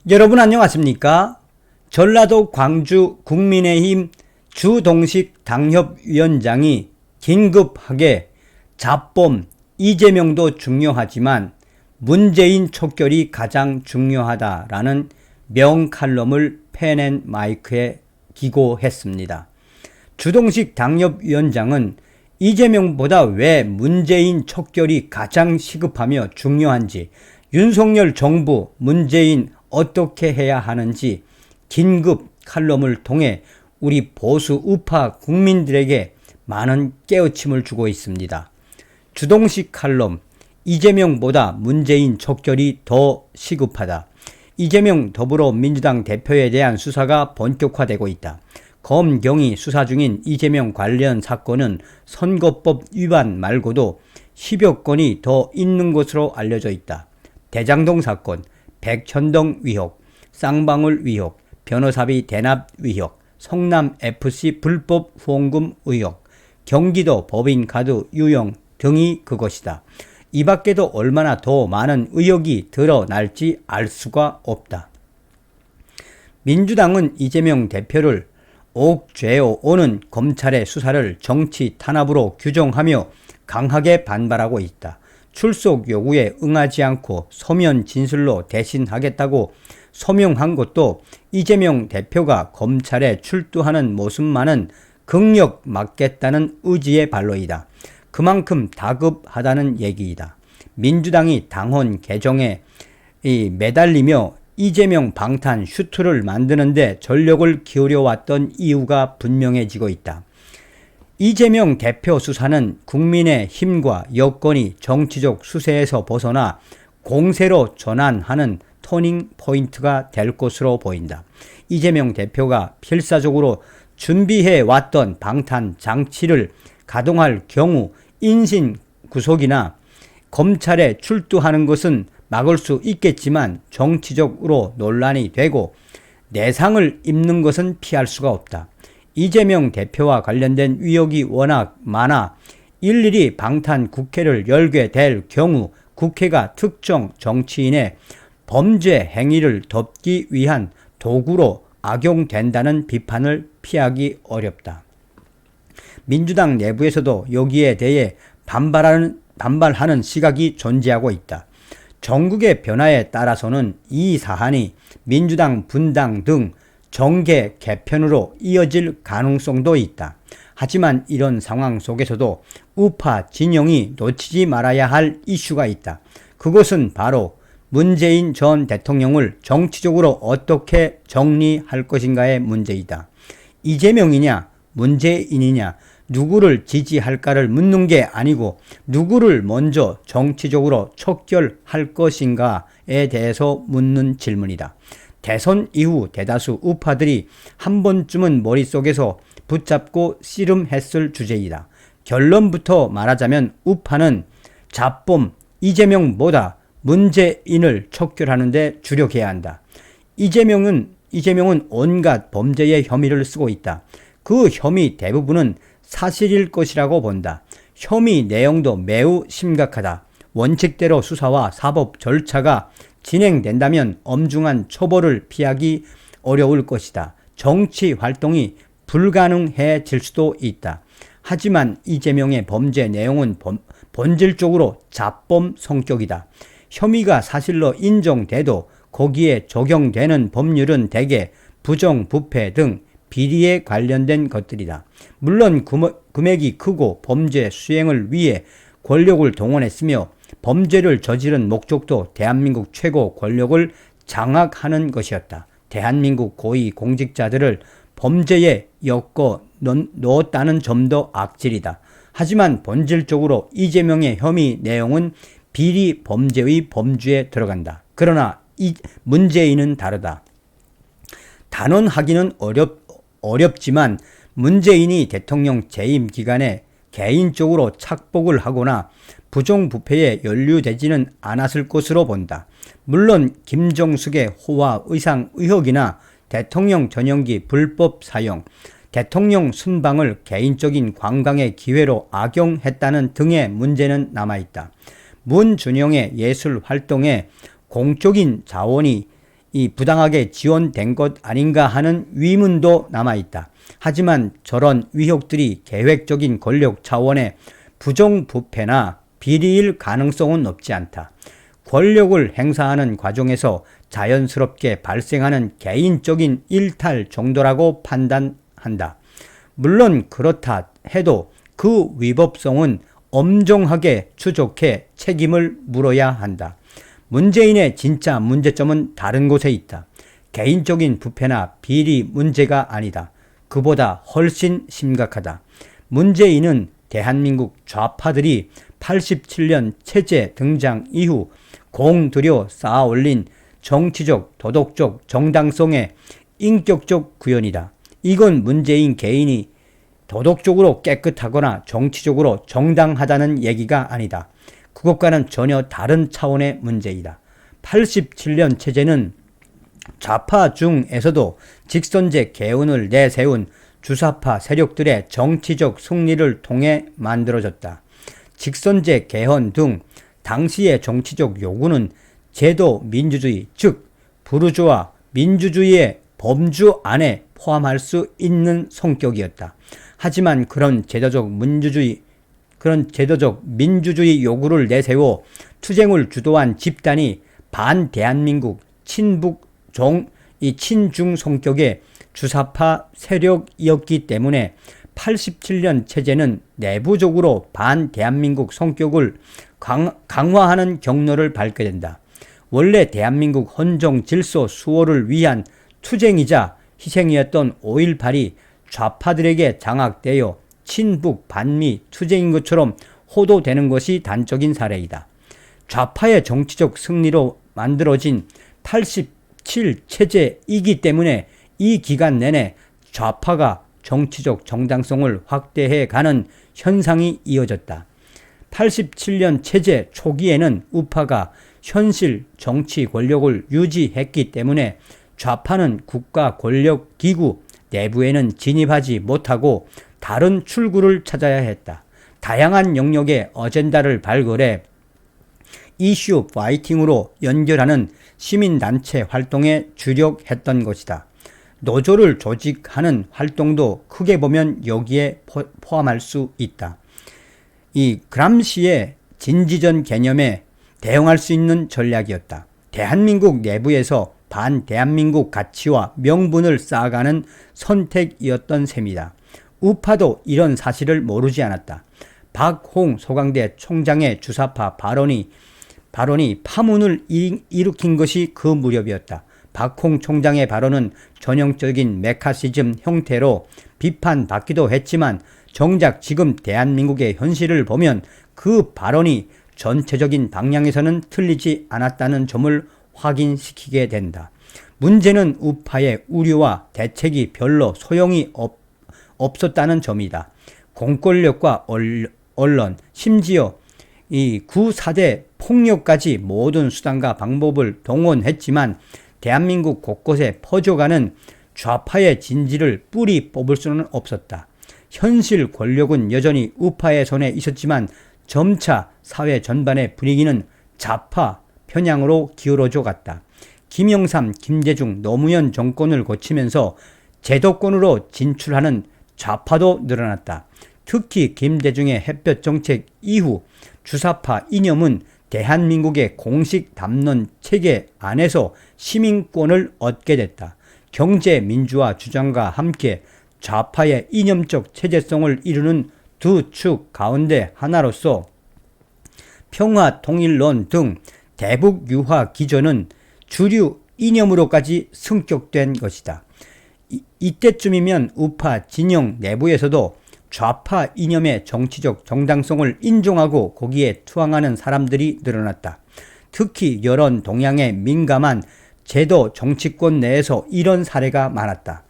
여러분 안녕하십니까? 전라도 광주 국민의힘 주동식 당협위원장이 긴급하게 잡범 이재명도 중요하지만 문재인 촉결이 가장 중요하다라는 명칼럼을 펜앤 마이크에 기고했습니다. 주동식 당협위원장은 이재명보다 왜 문재인 촉결이 가장 시급하며 중요한지, 윤석열 정부, 문재인 어떻게 해야 하는지 긴급 칼럼을 통해 우리 보수 우파 국민들에게 많은 깨우침을 주고 있습니다. 주동식 칼럼, 이재명보다 문재인 촉결이 더 시급하다. 이재명 더불어민주당 대표에 대한 수사가 본격화되고 있다. 검경이 수사 중인 이재명 관련 사건은 선거법 위반 말고도 10여 건이 더 있는 것으로 알려져 있다. 대장동 사건, 백현동 의혹, 쌍방울 의혹, 변호사비 대납 의혹, 성남FC 불법 후원금 의혹, 경기도 법인카드 유용 등이 그것이다. 이 밖에도 얼마나 더 많은 의혹이 드러날지 알 수가 없다. 민주당은 이재명 대표를 옥죄어 오는 검찰의 수사를 정치 탄압으로 규정하며 강하게 반발하고 있다. 출석 요구에 응하지 않고 서면 진술로 대신하겠다고 소명한 것도 이재명 대표가 검찰에 출두하는 모습만은 극력 막겠다는 의지의 발로이다. 그만큼 다급하다는 얘기이다. 민주당이 당헌 개정에 매달리며 이재명 방탄 슈트를 만드는데 전력을 기울여왔던 이유가 분명해지고 있다. 이재명 대표 수사는 국민의 힘과 여건이 정치적 수세에서 벗어나 공세로 전환하는 터닝 포인트가 될 것으로 보인다. 이재명 대표가 필사적으로 준비해 왔던 방탄 장치를 가동할 경우 인신 구속이나 검찰에 출두하는 것은 막을 수 있겠지만 정치적으로 논란이 되고 내상을 입는 것은 피할 수가 없다. 이재명 대표와 관련된 의혹이 워낙 많아 일일이 방탄 국회를 열게 될 경우 국회가 특정 정치인의 범죄 행위를 덮기 위한 도구로 악용된다는 비판을 피하기 어렵다. 민주당 내부에서도 여기에 대해 반발하는 시각이 존재하고 있다. 정국의 변화에 따라서는 이 사안이 민주당 분당 등 정계 개편으로 이어질 가능성도 있다. 하지만 이런 상황 속에서도 우파 진영이 놓치지 말아야 할 이슈가 있다. 그것은 바로 문재인 전 대통령을 정치적으로 어떻게 정리할 것인가의 문제이다. 이재명이냐 문재인이냐 누구를 지지할까를 묻는 게 아니고 누구를 먼저 정치적으로 촉결할 것인가에 대해서 묻는 질문이다. 대선 이후 대다수 우파들이 한 번쯤은 머릿속에서 붙잡고 씨름했을 주제이다. 결론부터 말하자면 우파는 잡범 이재명보다 문재인을 촉결하는 데 주력해야 한다. 이재명은 온갖 범죄의 혐의를 쓰고 있다. 그 혐의 대부분은 사실일 것이라고 본다. 혐의 내용도 매우 심각하다. 원칙대로 수사와 사법 절차가 진행된다면 엄중한 처벌을 피하기 어려울 것이다. 정치 활동이 불가능해질 수도 있다. 하지만 이재명의 범죄 내용은 본질적으로 잡범 성격이다. 혐의가 사실로 인정돼도 거기에 적용되는 법률은 대개 부정부패 등 비리에 관련된 것들이다. 물론 금액이 크고 범죄 수행을 위해 권력을 동원했으며 범죄를 저지른 목적도 대한민국 최고 권력을 장악하는 것이었다. 대한민국 고위 공직자들을 범죄에 엮어 넣었다는 점도 악질이다. 하지만 본질적으로 이재명의 혐의 내용은 비리 범죄의 범주에 들어간다. 그러나 문재인은 다르다. 단언하기는 어렵지만 문재인이 대통령 재임 기간에 개인적으로 착복을 하거나 부정부패에 연루되지는 않았을 것으로 본다. 물론 김정숙의 호화 의상 의혹이나 대통령 전용기 불법 사용, 대통령 순방을 개인적인 관광의 기회로 악용했다는 등의 문제는 남아있다. 문준영의 예술 활동에 공적인 자원이 부당하게 지원된 것 아닌가 하는 위문도 남아있다. 하지만 저런 위혹들이 계획적인 권력 차원의 부정부패나 비리일 가능성은 없지 않다. 권력을 행사하는 과정에서 자연스럽게 발생하는 개인적인 일탈 정도라고 판단한다. 물론 그렇다 해도 그 위법성은 엄정하게 추적해 책임을 물어야 한다. 문재인의 진짜 문제점은 다른 곳에 있다. 개인적인 부패나 비리 문제가 아니다. 그보다 훨씬 심각하다. 문재인은 대한민국 좌파들이 87년 체제 등장 이후 공들여 쌓아올린 정치적, 도덕적 정당성의 인격적 구현이다. 이건 문재인 개인이 도덕적으로 깨끗하거나 정치적으로 정당하다는 얘기가 아니다. 그것과는 전혀 다른 차원의 문제이다. 87년 체제는 좌파 중에서도 직선제 개헌을 내세운 주사파 세력들의 정치적 승리를 통해 만들어졌다. 직선제 개헌 등 당시의 정치적 요구는 제도 민주주의, 즉 부르주아 민주주의의 범주 안에 포함할 수 있는 성격이었다. 하지만 그런 제도적 민주주의 요구를 내세워 투쟁을 주도한 집단이 반대한민국 친중 성격의 주사파 세력이었기 때문에 87년 체제는 내부적으로 반대한민국 성격을 강화하는 경로를 밟게 된다. 원래 대한민국 헌정 질서 수호를 위한 투쟁이자 희생이었던 5.18이 좌파들에게 장악되어 친북 반미 투쟁인 것처럼 호도되는 것이 단적인 사례이다. 좌파의 정치적 승리로 만들어진 87 체제이기 때문에 이 기간 내내 좌파가 정치적 정당성을 확대해 가는 현상이 이어졌다. 87년 체제 초기에는 우파가 현실 정치 권력을 유지했기 때문에 좌파는 국가 권력 기구 내부에는 진입하지 못하고 다른 출구를 찾아야 했다. 다양한 영역의 어젠다를 발굴해 이슈 파이팅으로 연결하는 시민단체 활동에 주력했던 것이다. 노조를 조직하는 활동도 크게 보면 여기에 포함할 수 있다. 이 그람시의 진지전 개념에 대응할 수 있는 전략이었다. 대한민국 내부에서 반대한민국 가치와 명분을 쌓아가는 선택이었던 셈이다. 우파도 이런 사실을 모르지 않았다. 박홍 소강대 총장의 주사파 발언이 파문을 일으킨 것이 그 무렵이었다. 박홍 총장의 발언은 전형적인 메카시즘 형태로 비판받기도 했지만 정작 지금 대한민국의 현실을 보면 그 발언이 전체적인 방향에서는 틀리지 않았다는 점을 확인시키게 된다. 문제는 우파의 우려와 대책이 별로 소용이 없었다는 점이다. 공권력과 언론, 심지어 이 구사대 폭력까지 모든 수단과 방법을 동원했지만 대한민국 곳곳에 퍼져가는 좌파의 진지를 뿌리 뽑을 수는 없었다. 현실 권력은 여전히 우파의 손에 있었지만 점차 사회 전반의 분위기는 좌파 편향으로 기울어져 갔다. 김영삼, 김대중, 노무현 정권을 거치면서 제도권으로 진출하는 좌파도 늘어났다. 특히 김대중의 햇볕 정책 이후 주사파 이념은 대한민국의 공식 담론 체계 안에서 시민권을 얻게 됐다. 경제 민주화 주장과 함께 좌파의 이념적 체제성을 이루는 두 축 가운데 하나로서 평화 통일론 등 대북 유화 기조는 주류 이념으로까지 승격된 것이다. 이때쯤이면 우파 진영 내부에서도 좌파 이념의 정치적 정당성을 인정하고 거기에 투항하는 사람들이 늘어났다. 특히 여론 동향에 민감한 제도 정치권 내에서 이런 사례가 많았다.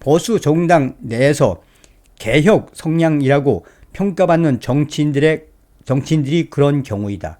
보수 정당 내에서 개혁 성향이라고 평가받는 정치인들이 그런 경우이다.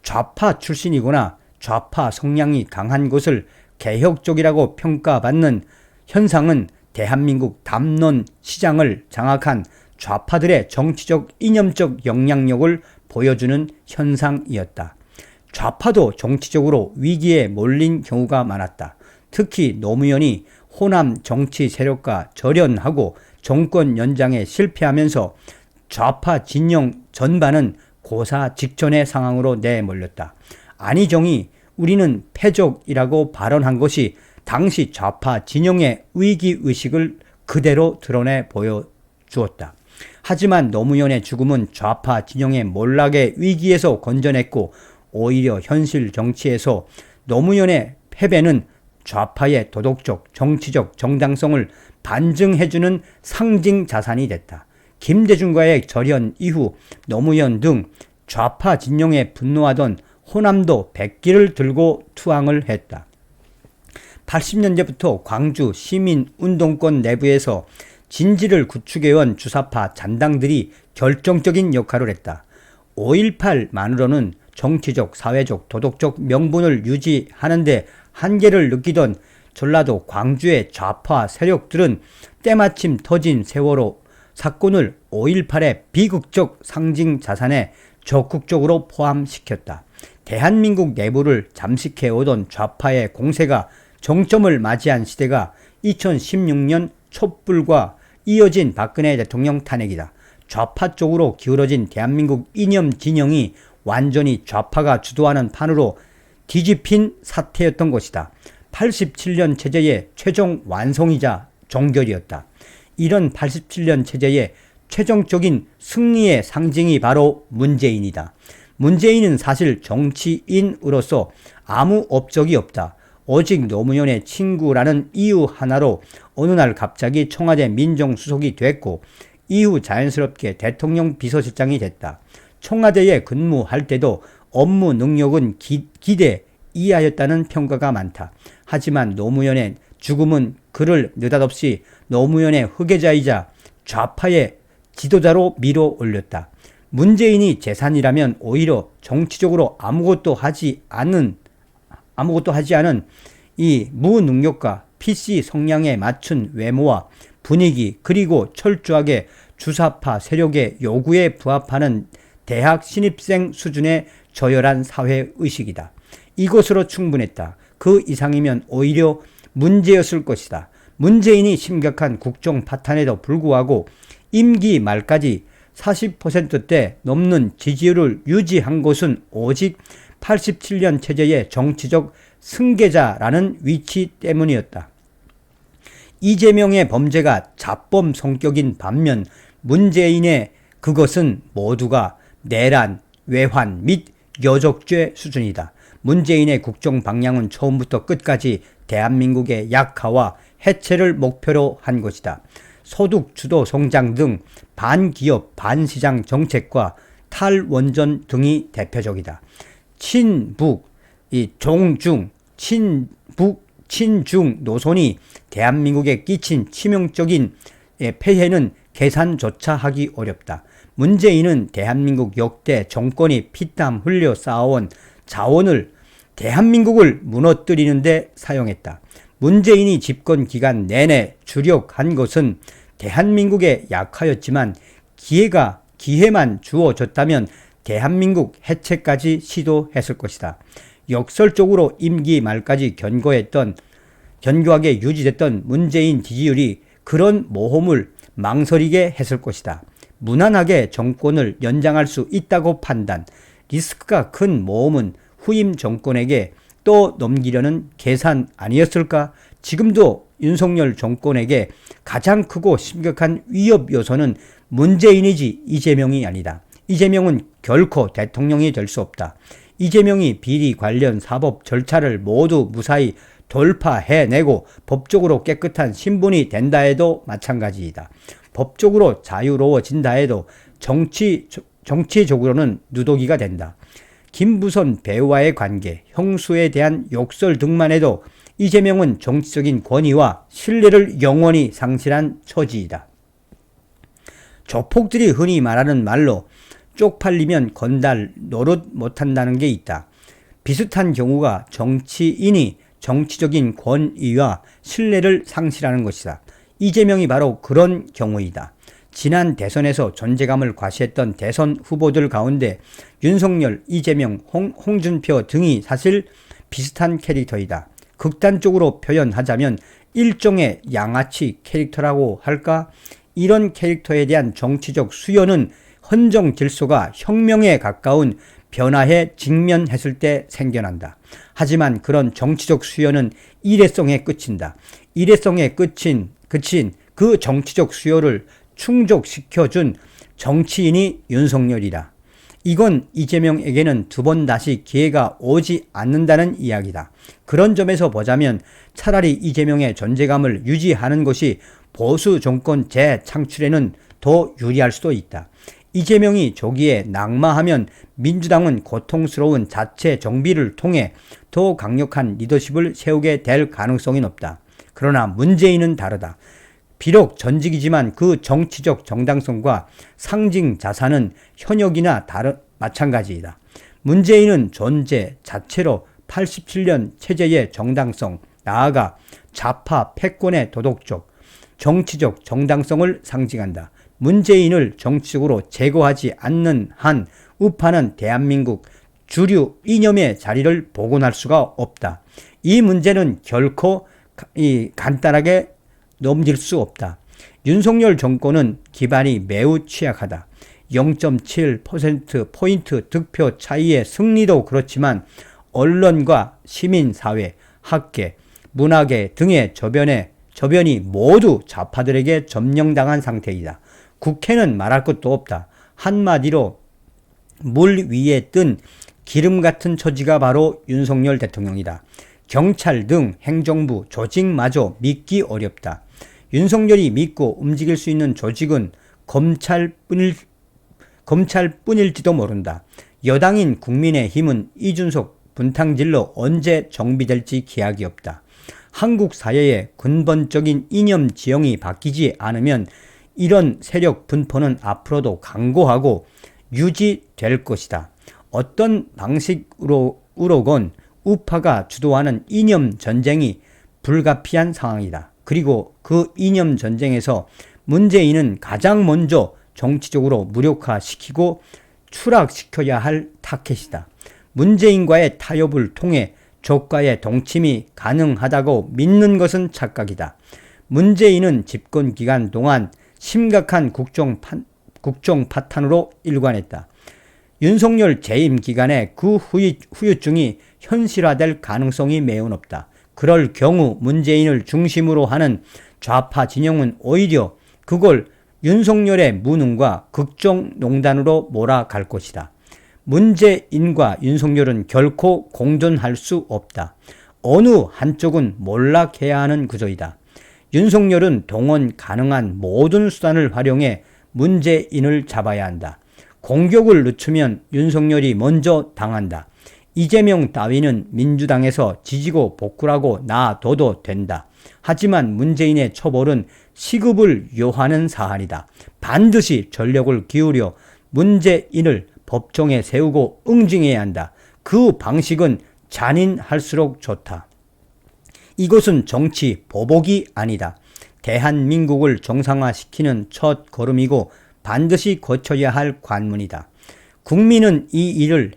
좌파 출신이거나 좌파 성향이 강한 것을 개혁적이라고 평가받는 현상은 대한민국 담론 시장을 장악한 좌파들의 정치적 이념적 영향력을 보여주는 현상이었다. 좌파도 정치적으로 위기에 몰린 경우가 많았다. 특히 노무현이 호남 정치 세력과 절연하고 정권 연장에 실패하면서 좌파 진영 전반은 고사 직전의 상황으로 내몰렸다. 안희정이 우리는 패족이라고 발언한 것이 당시 좌파 진영의 위기의식을 그대로 드러내 보여주었다. 하지만 노무현의 죽음은 좌파 진영의 몰락의 위기에서 건져냈고 오히려 현실 정치에서 노무현의 패배는 좌파의 도덕적, 정치적 정당성을 반증해주는 상징 자산이 됐다. 김대중과의 절연 이후 노무현 등 좌파 진영에 분노하던 호남도 백기를 들고 투항을 했다. 80년대부터 광주 시민운동권 내부에서 진지를 구축해온 주사파 잔당들이 결정적인 역할을 했다. 5.18만으로는 정치적, 사회적, 도덕적 명분을 유지하는데 한계를 느끼던 전라도 광주의 좌파 세력들은 때마침 터진 세월호 사건을 5.18의 비극적 상징 자산에 적극적으로 포함시켰다. 대한민국 내부를 잠식해오던 좌파의 공세가 정점을 맞이한 시대가 2016년 촛불과 이어진 박근혜 대통령 탄핵이다. 좌파 쪽으로 기울어진 대한민국 이념 진영이 완전히 좌파가 주도하는 판으로 뒤집힌 사태였던 것이다. 87년 체제의 최종 완성이자 종결이었다. 이런 87년 체제의 최종적인 승리의 상징이 바로 문재인이다. 문재인은 사실 정치인으로서 아무 업적이 없다. 오직 노무현의 친구라는 이유 하나로 어느 날 갑자기 청와대 민정수석이 됐고 이후 자연스럽게 대통령 비서실장이 됐다. 청와대에 근무할 때도 업무 능력은 기대 이하였다는 평가가 많다. 하지만 노무현의 죽음은 그를 느닷없이 노무현의 후계자이자 좌파의 지도자로 밀어 올렸다. 문재인이 재산이라면 오히려 정치적으로 아무것도 하지 않은 이 무능력과 PC 성향에 맞춘 외모와 분위기 그리고 철저하게 주사파 세력의 요구에 부합하는 대학 신입생 수준의 저열한 사회의식이다. 이것으로 충분했다. 그 이상이면 오히려 문제였을 것이다. 문재인이 심각한 국정 파탄에도 불구하고 임기 말까지 40%대 넘는 지지율을 유지한 것은 오직 87년 체제의 정치적 승계자라는 위치 때문이었다. 이재명의 범죄가 자범 성격인 반면 문재인의 그것은 모두가 내란, 외환 및 여적죄 수준이다. 문재인의 국정 방향은 처음부터 끝까지 대한민국의 약화와 해체를 목표로 한 것이다. 소득 주도 성장 등 반기업, 반시장 정책과 탈원전 등이 대표적이다. 친북, 종중, 친북, 친중 노선이 대한민국에 끼친 치명적인 폐해는 계산조차 하기 어렵다. 문재인은 대한민국 역대 정권이 피땀 흘려 쌓아온 자원을 대한민국을 무너뜨리는 데 사용했다. 문재인이 집권 기간 내내 주력한 것은 대한민국의 약화였지만 기회만 주어졌다면 대한민국 해체까지 시도했을 것이다. 역설적으로 임기 말까지 견고하게 유지됐던 문재인 지지율이 그런 모험을 망설이게 했을 것이다. 무난하게 정권을 연장할 수 있다고 판단, 리스크가 큰 모험은 후임 정권에게 또 넘기려는 계산 아니었을까? 지금도 윤석열 정권에게 가장 크고 심각한 위협 요소는 문재인이지 이재명이 아니다. 이재명은 결코 대통령이 될 수 없다. 이재명이 비리 관련 사법 절차를 모두 무사히 돌파해내고 법적으로 깨끗한 신분이 된다 해도 마찬가지이다. 법적으로 자유로워진다 해도 정치적으로는 누더기가 된다. 김부선 배우와의 관계, 형수에 대한 욕설 등만 해도 이재명은 정치적인 권위와 신뢰를 영원히 상실한 처지이다. 조폭들이 흔히 말하는 말로 쪽팔리면 건달 노릇 못한다는 게 있다. 비슷한 경우가 정치인이 정치적인 권위와 신뢰를 상실하는 것이다. 이재명이 바로 그런 경우이다. 지난 대선에서 존재감을 과시했던 대선 후보들 가운데 윤석열, 이재명, 홍준표 등이 사실 비슷한 캐릭터이다. 극단적으로 표현하자면 일종의 양아치 캐릭터라고 할까? 이런 캐릭터에 대한 정치적 수요는 헌정 질서가 혁명에 가까운 변화에 직면했을 때 생겨난다. 하지만 그런 정치적 수요는 일회성에 끝인다. 일회성에 그친 그 정치적 수요를 충족시켜준 정치인이 윤석열이다. 이건 이재명에게는 두 번 다시 기회가 오지 않는다는 이야기다. 그런 점에서 보자면 차라리 이재명의 존재감을 유지하는 것이 보수 정권 재창출에는 더 유리할 수도 있다. 이재명이 조기에 낙마하면 민주당은 고통스러운 자체 정비를 통해 더 강력한 리더십을 세우게 될 가능성이 높다. 그러나 문재인은 다르다. 비록 전직이지만 그 정치적 정당성과 상징 자산은 현역이나 마찬가지이다. 문재인은 존재 자체로 87년 체제의 정당성, 나아가 좌파 패권의 도덕적, 정치적 정당성을 상징한다. 문재인을 정치적으로 제거하지 않는 한 우파는 대한민국 주류 이념의 자리를 복원할 수가 없다. 이 문제는 결코 간단하게 넘길 수 없다. 윤석열 정권은 기반이 매우 취약하다. 0.7%포인트 득표 차이의 승리도 그렇지만 언론과 시민사회, 학계, 문화계 등의 저변이 모두 좌파들에게 점령당한 상태이다. 국회는 말할 것도 없다. 한마디로 물 위에 뜬 기름 같은 처지가 바로 윤석열 대통령이다. 경찰 등 행정부 조직마저 믿기 어렵다. 윤석열이 믿고 움직일 수 있는 조직은 검찰뿐일지도 모른다. 여당인 국민의힘은 이준석 분탕질로 언제 정비될지 기약이 없다. 한국 사회의 근본적인 이념 지형이 바뀌지 않으면 이런 세력 분포는 앞으로도 강고하고 유지될 것이다. 어떤 방식으로건 우파가 주도하는 이념 전쟁이 불가피한 상황이다. 그리고 그 이념 전쟁에서 문재인은 가장 먼저 정치적으로 무력화시키고 추락시켜야 할 타켓이다. 문재인과의 타협을 통해 적과의 동침이 가능하다고 믿는 것은 착각이다. 문재인은 집권 기간 동안 심각한 국정 파탄으로 일관했다. 윤석열 재임 기간에 그 후유증이 현실화될 가능성이 매우 높다. 그럴 경우 문재인을 중심으로 하는 좌파 진영은 오히려 그걸 윤석열의 무능과 국정농단으로 몰아갈 것이다. 문재인과 윤석열은 결코 공존할 수 없다. 어느 한쪽은 몰락해야 하는 구조이다. 윤석열은 동원 가능한 모든 수단을 활용해 문재인을 잡아야 한다. 공격을 늦추면 윤석열이 먼저 당한다. 이재명 따위는 민주당에서 지지고 복구라고 놔둬도 된다. 하지만 문재인의 처벌은 시급을 요하는 사안이다. 반드시 전력을 기울여 문재인을 법정에 세우고 응징해야 한다. 그 방식은 잔인할수록 좋다. 이것은 정치 보복이 아니다. 대한민국을 정상화시키는 첫 걸음이고 반드시 거쳐야 할 관문이다. 국민은 이 일을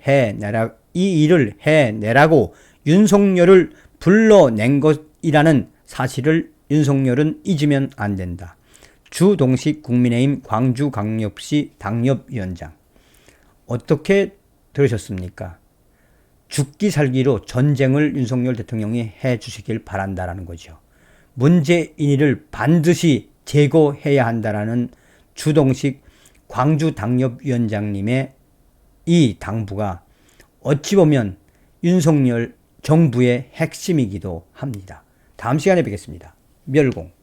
해내라고 윤석열을 불러낸 것이라는 사실을 윤석열은 잊으면 안 된다. 주동식 국민의힘 광주광역시 당협위원장. 어떻게 들으셨습니까? 죽기 살기로 전쟁을 윤석열 대통령이 해 주시길 바란다라는 거죠. 문재인을 반드시 제거해야 한다라는 주동식 광주 당협위원장님의 이 당부가 어찌 보면 윤석열 정부의 핵심이기도 합니다. 다음 시간에 뵙겠습니다. 멸공.